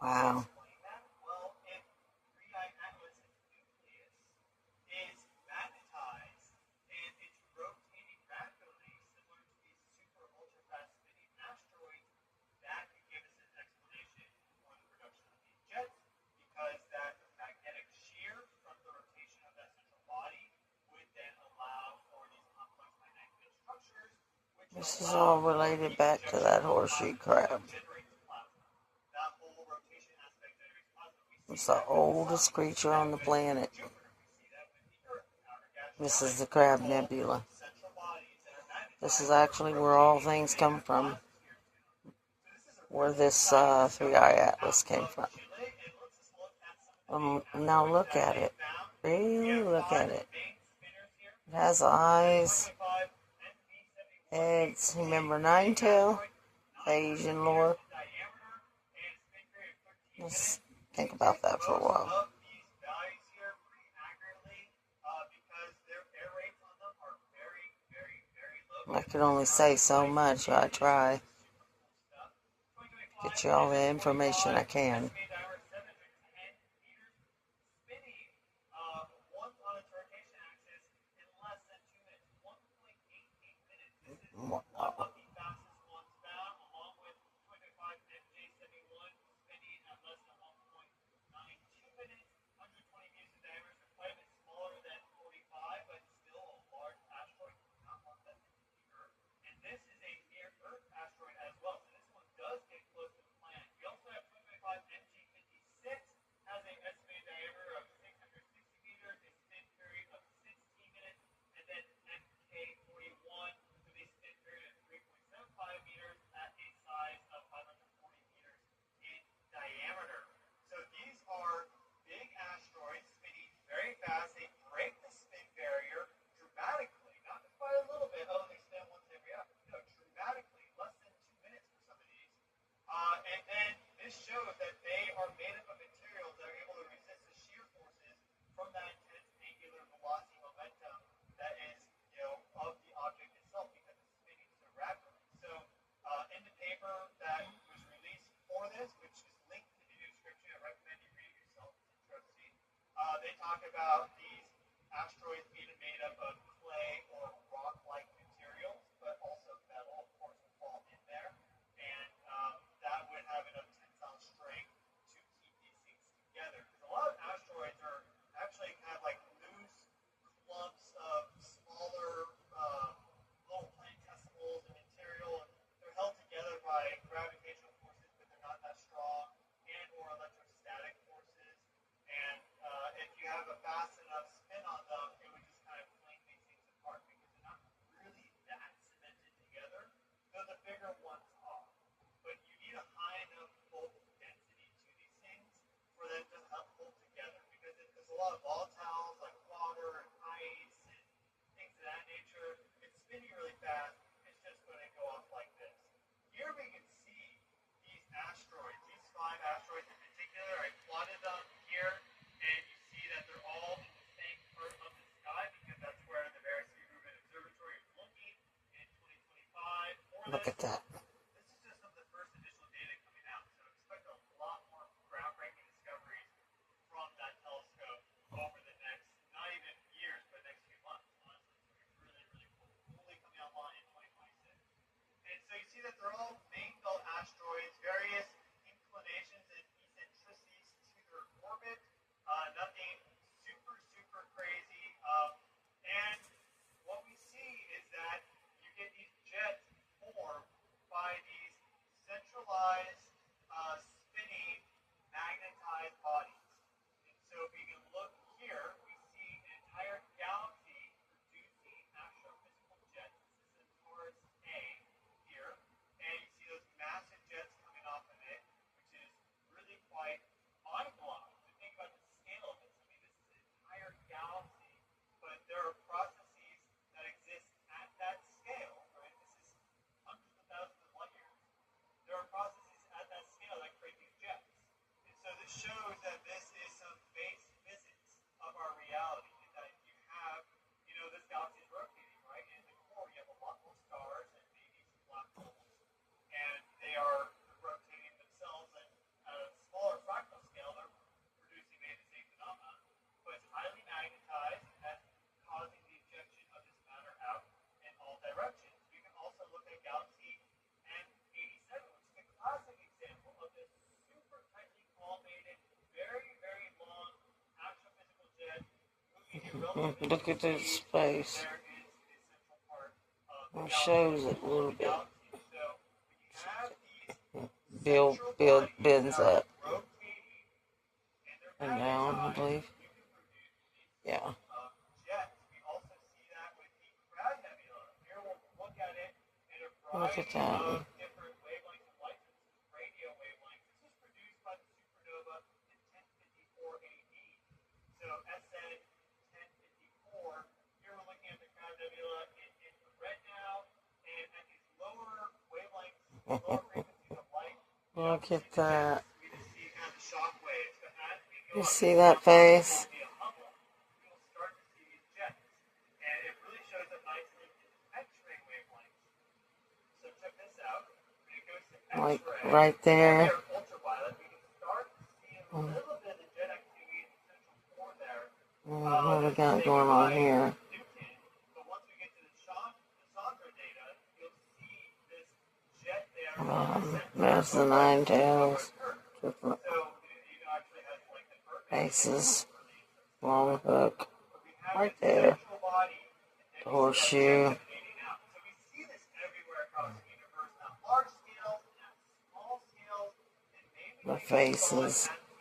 Wow. explain that? Well, if 3IATLAS nucleus is magnetized and it's rotating rapidly, similar to these super ultra fast spinning asteroids, that could give us an explanation for the production of these jets, because that magnetic shear from the rotation of that central body would then allow for these complex magnetic structures, which would This is allow all for related the back to ejection that of horseshoe plasma, so crab. it generates plasma. That whole rotation aspect generates plasma. We see It's the that with the sun. oldest We see creature that on the with planet. Jupiter. We see that with the Earth. Outer gas This is giants. the They're Crab all Nebula. central bodies that are This is magnetized, actually where all rotating, and things they come have from, plasmospheres to them. So this is a where really this exciting discovery 3I out Atlas came of from. Chile. And let's just look at some of the main Now asteroids look that at they it. found. We Really have look at 5 it. main spinners here. It has The eyes, 2025 NV71 heads. a Remember big Ninetail? asteroid, The 900 Asian meters lore? in diameter and a spin period of 13 Let's minutes. think We about take that for a most while. of these values here pretty accurately because their air rates on them are very, very, very low. I can only say so much. I try Super cool stuff. get 2025 you all the information I NS25, can. estimated diameter 710 meters, spinning once on its rotation axis in less than 2 minutes, 1.88 minutes. This is one Wow. of the fastest ones found, along with 2025 NJ71 spinning at less than 1.92 minutes, 120 meters in diameter, so quite a bit smaller than 45, but still a large asteroid. Not one that's into the Earth. And this is a near Earth asteroid as well, so this one does get close to the planet. We also have 2025 NG56, has an estimated diameter of 660 meters, a spin period of 16 minutes, and then MK41 with a spin period of 3.75 meters at a size of 540 meters in diameter. So these are big asteroids spinning very fast. They break the spin barrier dramatically, not just by a little bit. Oh, they spin once every hour. No, dramatically, less than 2 minutes for some of these. And then this shows that they are made up of materials that are able to resist the shear forces from that intense angular velocity momentum that is, of the object itself because it's spinning so rapidly. So, in the paper that was released for this, which is linked in the description, I recommend you read it yourself. It's interesting. They talk about these asteroids being made up of clay or rock-like materials, but also metal, of course, will fall in there, and that would have enough tensile strength to keep these things together. Because a lot of asteroids are actually kind of like loose clumps of smaller little planetesimals and material, and they're held together by gravitational forces, but they're not that strong, and or electrostatic forces. And if you have a fast enough spin on them, it would just kind of fling these things apart because they're not really that cemented together, though the bigger ones are. But you need a high enough bulk density to these things for them to help hold together, because if there's a lot of volatiles like water and ice and things of that nature, it's spinning really fast, it's just going to go off like this. Here we can see these asteroids, these 5 asteroids in particular. I plotted them here, and you see that they're all in the same part of the sky because that's where the Variety Rubin Observatory is looking in 2025 for Look this. at that. This is just some of the first initial data coming out, so expect a lot more groundbreaking discoveries from that telescope over the next, not even years, but next few months, honestly. So it's really, really cool. Fully coming online in 2026. And so you see that they're all main belt asteroids, various inclinations and eccentricities to their orbit. Nothing super, super crazy. And what we see is that you get these jets formed by these centralized, spinning, magnetized bodies. And so if we can look here, we see an entire galaxy producing astrophysical jets. This is Taurus A here. And you see those massive jets coming off of it, which is really quite mind-blowing. To think about the scale of this. I mean, this is an entire galaxy, but there are processes that exist at that scale, right? This is hundreds of thousands of light years. There are processes at that scale that create these jets. And so this shows that this is some base physics of our reality, in that you have, this galaxy is rotating, right? And in the core, you have a lot more stars and maybe some black holes. And they are rotating themselves at a smaller Look at this space. there is the central part of the It galaxy. shows it a little bit. So when you have these Bill central bends bodies that are up rotating and they're and down, I magnetized, believe. you can produce these Yeah. jets. We also see that with the 3IATLAS. Here we'll look at it in a Look variety at that. of different wavelengths of light. This is radio wavelengths. This was produced by the supernova in 1054 AD. So SN 1054. Here we're looking at the Crown Nebula in infrared now, and at these lower wavelengths, lower frequencies of light. Look at that. We just see kind of the shock waves. But as we go You up see that face? via Hubble, you'll start to see these jets, and it really shows up nicely in X-ray wavelengths. So check this out. When it goes to Like X-ray, right there. or ultraviolet, we can start to see a little bit of the jet activity in the central core there. What we got going on here? But once we get to the Chandra data, you'll see this jet there. There's the nine tails. Different So it actually has like the bird faces. Long hook. Right the there. central body The horseshoe. emanating out. So we see this everywhere across the universe, at large scales, at small scales, and maybe The we can call it faces. at the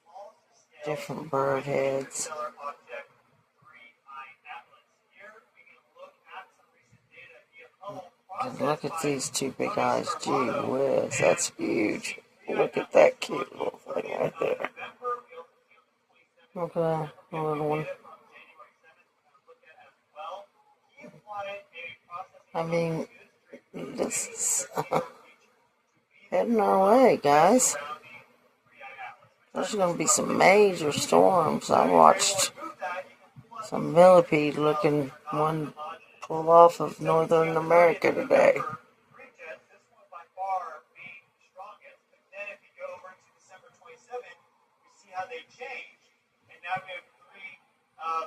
smallest scale. Different bird heads. Interstellar object 3IATLAS. Here we can look at some recent data via Hubble. And look at these two big eyes. Gee whiz, that's huge. Look at that cute little thing right there. Look at that little one. I mean, this is heading our way, guys. There's going to be some major storms. I watched some millipede looking one pull off of Northern America today. This one by far being the strongest. But then if you go over to December 27, you see how they change. And now we have three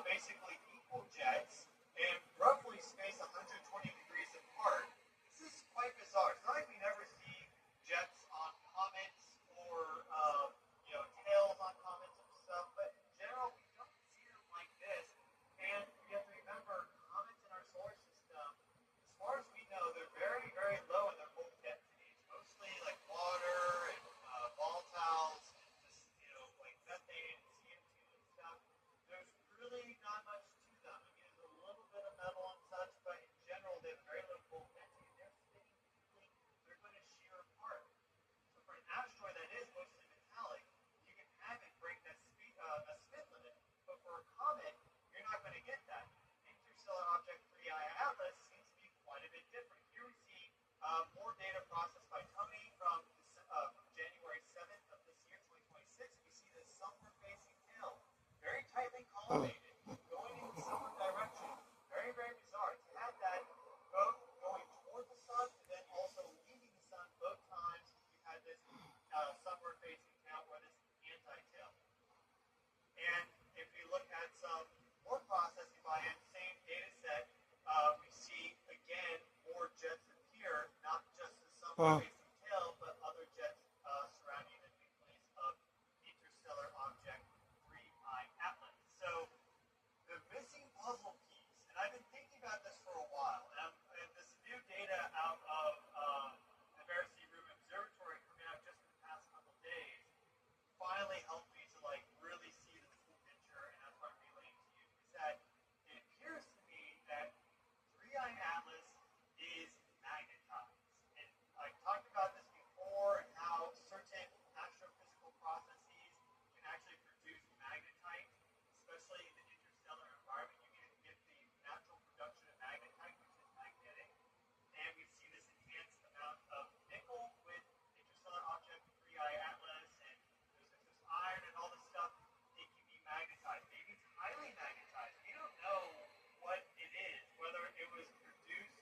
basically equal jets and roughly spaced 120 degrees apart. This is quite bizarre. It's not like we never see jets on comets or tails on comets and stuff, but in general we don't see them like this. And we have to remember comets in our solar system, as far as we know, they're very, very low in their whole densities, mostly like water and volatiles and just like methane and CO2 and stuff. There's really not much to them. I mean, there's a little bit of metal and such, but in general, they have very low full density. They're spinning quickly. They're going to shear apart. So for an asteroid that is mostly metallic, you can have it break that a spin limit. But for a comet, you're not going to get that. Interstellar object 3IATLAS seems to be quite a bit different. Here we see more data processed by Tony from January 7th of this year, 2026. We see the sunward-facing tail, very tightly collimated, going in a similar direction. Very, very bizarre. To have that both going toward the sun and then also leaving the sun both times, you had this sunward-facing tail or this anti-tail. And if we look at some more processing by it, same data set, we see again more jets appear, not just the sunward-facing tail, but other jets surrounding the nucleus of interstellar object 3IATLAS. So the missing puzzle piece, and I've been thinking about this for a while, and this new data out of the Verity Room Observatory coming out just in the past couple days finally helped me to really see the full picture, and that's what I'm relaying to you, is that it appears to me that 3IATLAS is magnetized. And I talked about this before and how certain astrophysical processes can actually produce magnetite, especially in the interstellar environment. You can get the natural production of magnetite, which is magnetic. And we see this enhanced amount of nickel with interstellar object 3IATLAS, and there's iron and all this stuff. It can be magnetized. Maybe it's highly magnetized. We don't know what it is, whether it was produced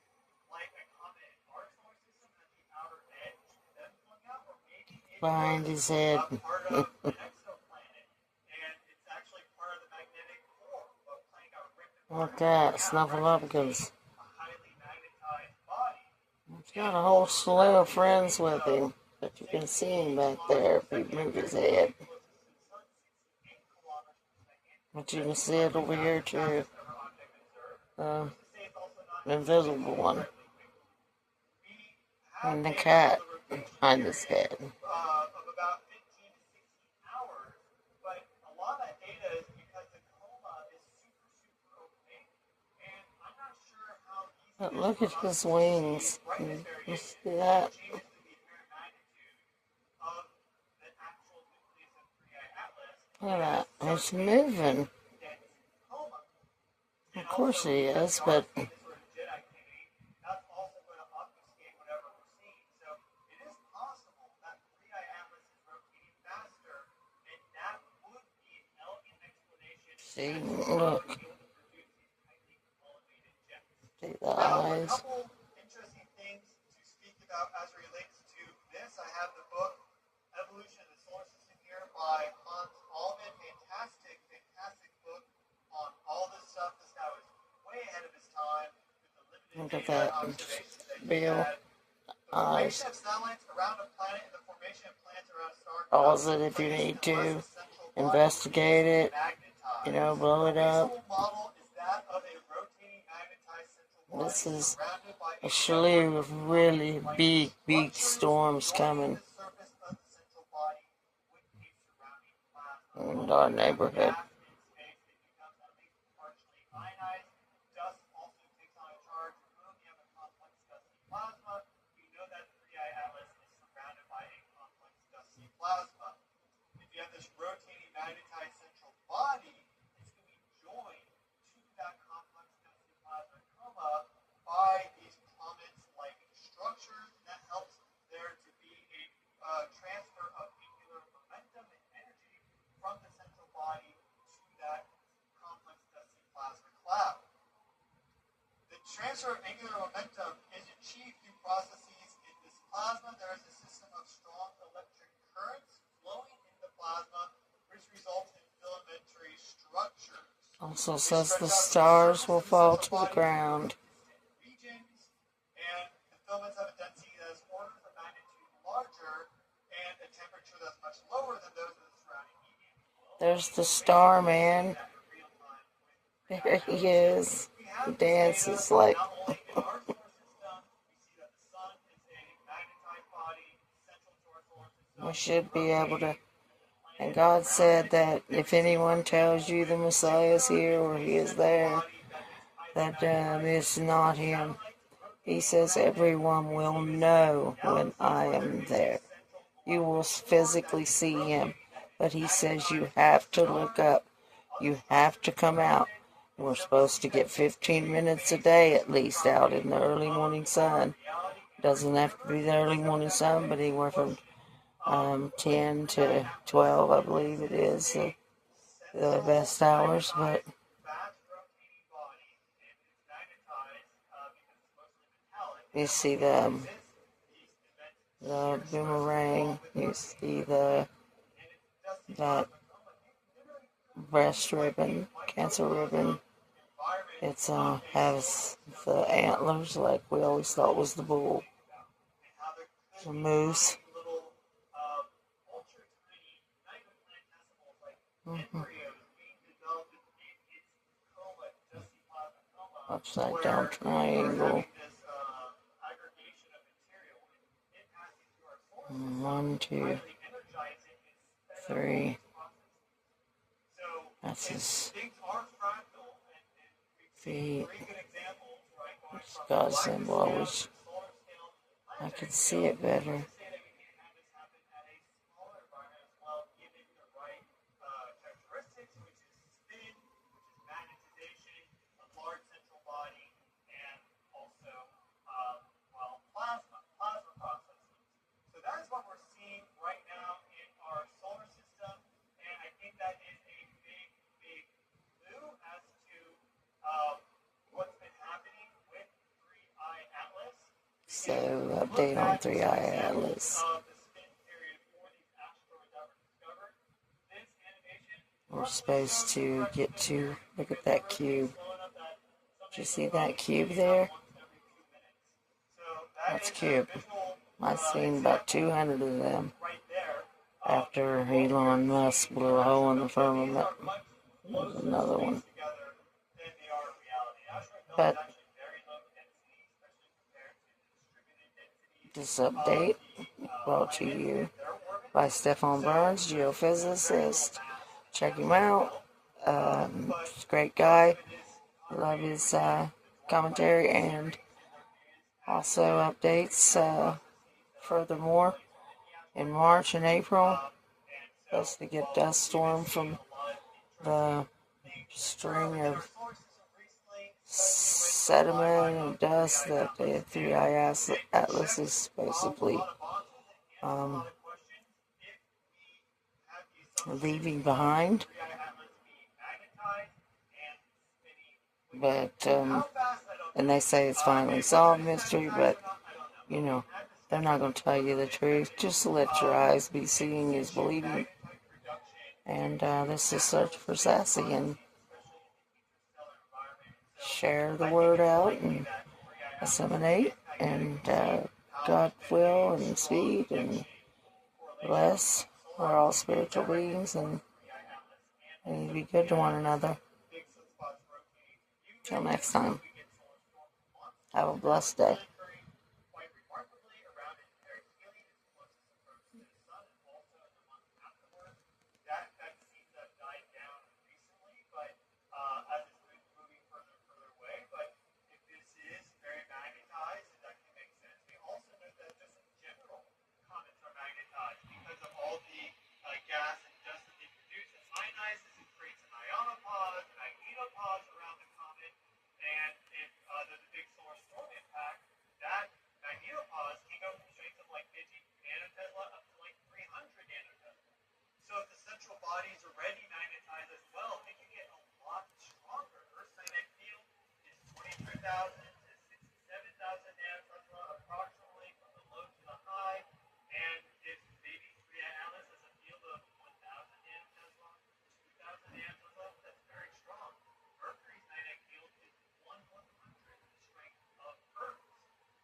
like a comet in our solar system at the outer edge, then flung out, or maybe it Behind his head. part of an exoplanet, and it's actually part of the magnetic core. But plane got ripped apart. Look at that, Snuffleupagus. A highly magnetized body. He's got a whole slew of friends with him. But you can see him back there if you move his head. But you can see it over here too. Invisible one. And the cat behind his head. Of about 15 to 16 hours, but a lot of that data is because the coma is super opaque, and I'm not sure how easy But look at his wings. You see that? changes to the apparent magnitude of the actual nucleus of 3IATLAS. Look at that. It's moving. Coma. Of course he is, but This sort of jet activity, that's also going to obfuscate whatever we're seeing. So it is possible that 3IATLAS is rotating faster, and that would be an elegant explanation see, look. to be able to produce these tightly elevated jets. See the Now, a eyes. couple interesting things to speak about as it relates to this. I have the book Evolution of the Solar System here by Hans Allman. Fantastic book on all this stuff. This guy was way ahead of his time with the limited Look at data that observations that he bill. had. The Eyes. formation of satellites around a planet and the formation of planets around a star Pause it if you need to. Investigate it. You know, blow it up. This is a slew of really big storms coming in our neighborhood. If you have this rotating magnetized central body, it's going to be joined to that complex density plasma coma by these plummet-like structures, and that helps there to be a transfer of angular momentum and energy from the central body to that complex density plasma cloud. The transfer of angular momentum is achieved through processes in this plasma. There is a system of strong electric currents flowing in the plasma, which results in filamentary structures. Also says the stars will fall to the ground. Regions, and the filaments have a density that is orders of magnitude larger and a temperature that's much lower than those of the surrounding medium. There's the star, man. There he is. He dances like. We should be able to. And God said that if anyone tells you the Messiah is here or he is there, that it's not him. He says everyone will know when I am there. You will physically see him. But he says you have to look up. You have to come out. We're supposed to get 15 minutes a day at least out in the early morning sun. Doesn't have to be the early morning sun, but anywhere from 10 to 12, I believe it is, the best hours. But you see the boomerang, you see that breast ribbon, cancer ribbon. It's has the antlers like we always thought was the bull. The moose. Upside down triangle. 1, 2, 3. That's his feet. It's God's symbol. I wish I could see it better. So, update on 3IATLAS. We're supposed to get to, look at that cube. Did you see that cube there? That's a cube. I've seen about 200 of them after Elon Musk blew a hole in the firmament. There's another one. together than they are in reality. Asteroid belt But is actually very low density, especially compared to the distributed density this update brought to you by Stefan Burns, geophysicist. Check him out. Great guy. Love his commentary and also updates. Furthermore, in March and April, supposed to get dust storm from the string of sediment and dust that the 3IATLAS is basically leaving behind. But, and they say it's finally solved mystery, but, you know, they're not going to tell you the truth. Just let your eyes be seeing is believing. And this is Search for Sassy, and share the word out and disseminate, and God will and speed and bless. We're all spiritual beings, and we need to be good to one another. Till next time, have a blessed day. Because of all the gas and dust that they produce, it ionizes and creates an ionopause, magnetopause around the comet, and if there's a big solar storm impact, that magnetopause can go from strength of like 50 nanotesla up to like 300 nanotesla. So if the central body is already magnetized as well, it can get a lot stronger. Earth's magnetic field is 23,000 to 67,000 nanotesla approximately from the low to the high, and if maybe 3IATLAS has a field of 1,000 nanotesla, 2,000 nanotesla, that's very strong. Mercury's magnetic field is 1/100 the strength of Earth's,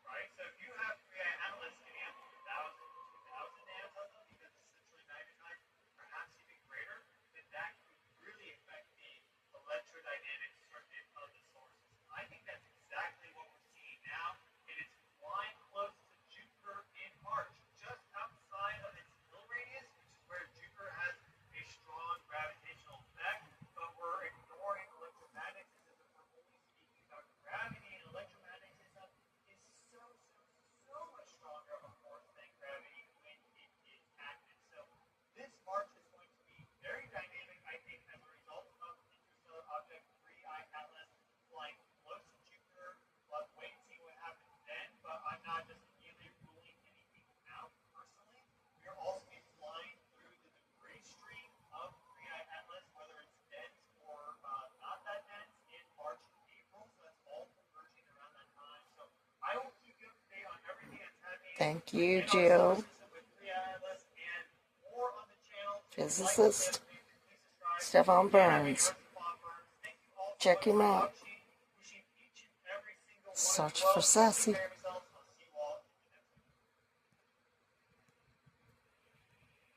right? So if you have 3IATLAS getting up to 1,000, 2,000 nanotesla because it's centrally magnetized, perhaps even greater, then that could really affect the electrodynamic circuit of the solar system. I think that's exactly what we're seeing now. It is flying close to Jupiter in March, just outside of its hill radius, which is where Jupiter has a strong gravitational effect, but we're ignoring electromagnetism and we're only speaking about gravity, and electromagnetism is so much stronger of a force than gravity when it is active. So this March is going to be very dynamic, I think, as a result of interstellar object 3IATLAS flying close to Jupiter. We'll have to wait and see what happens then, but I'm not just immediately ruling anything out personally. We are also be flying through the debris stream of 3IATLAS, whether it's dense or not that dense, in March and April. So that's all converging around that time. So I will keep you up to date on everything that's happening. Thank you, Jill. With 3IATLAS and more on the channel. Physicist Stefan Burns. Check him out. Search for Sassy.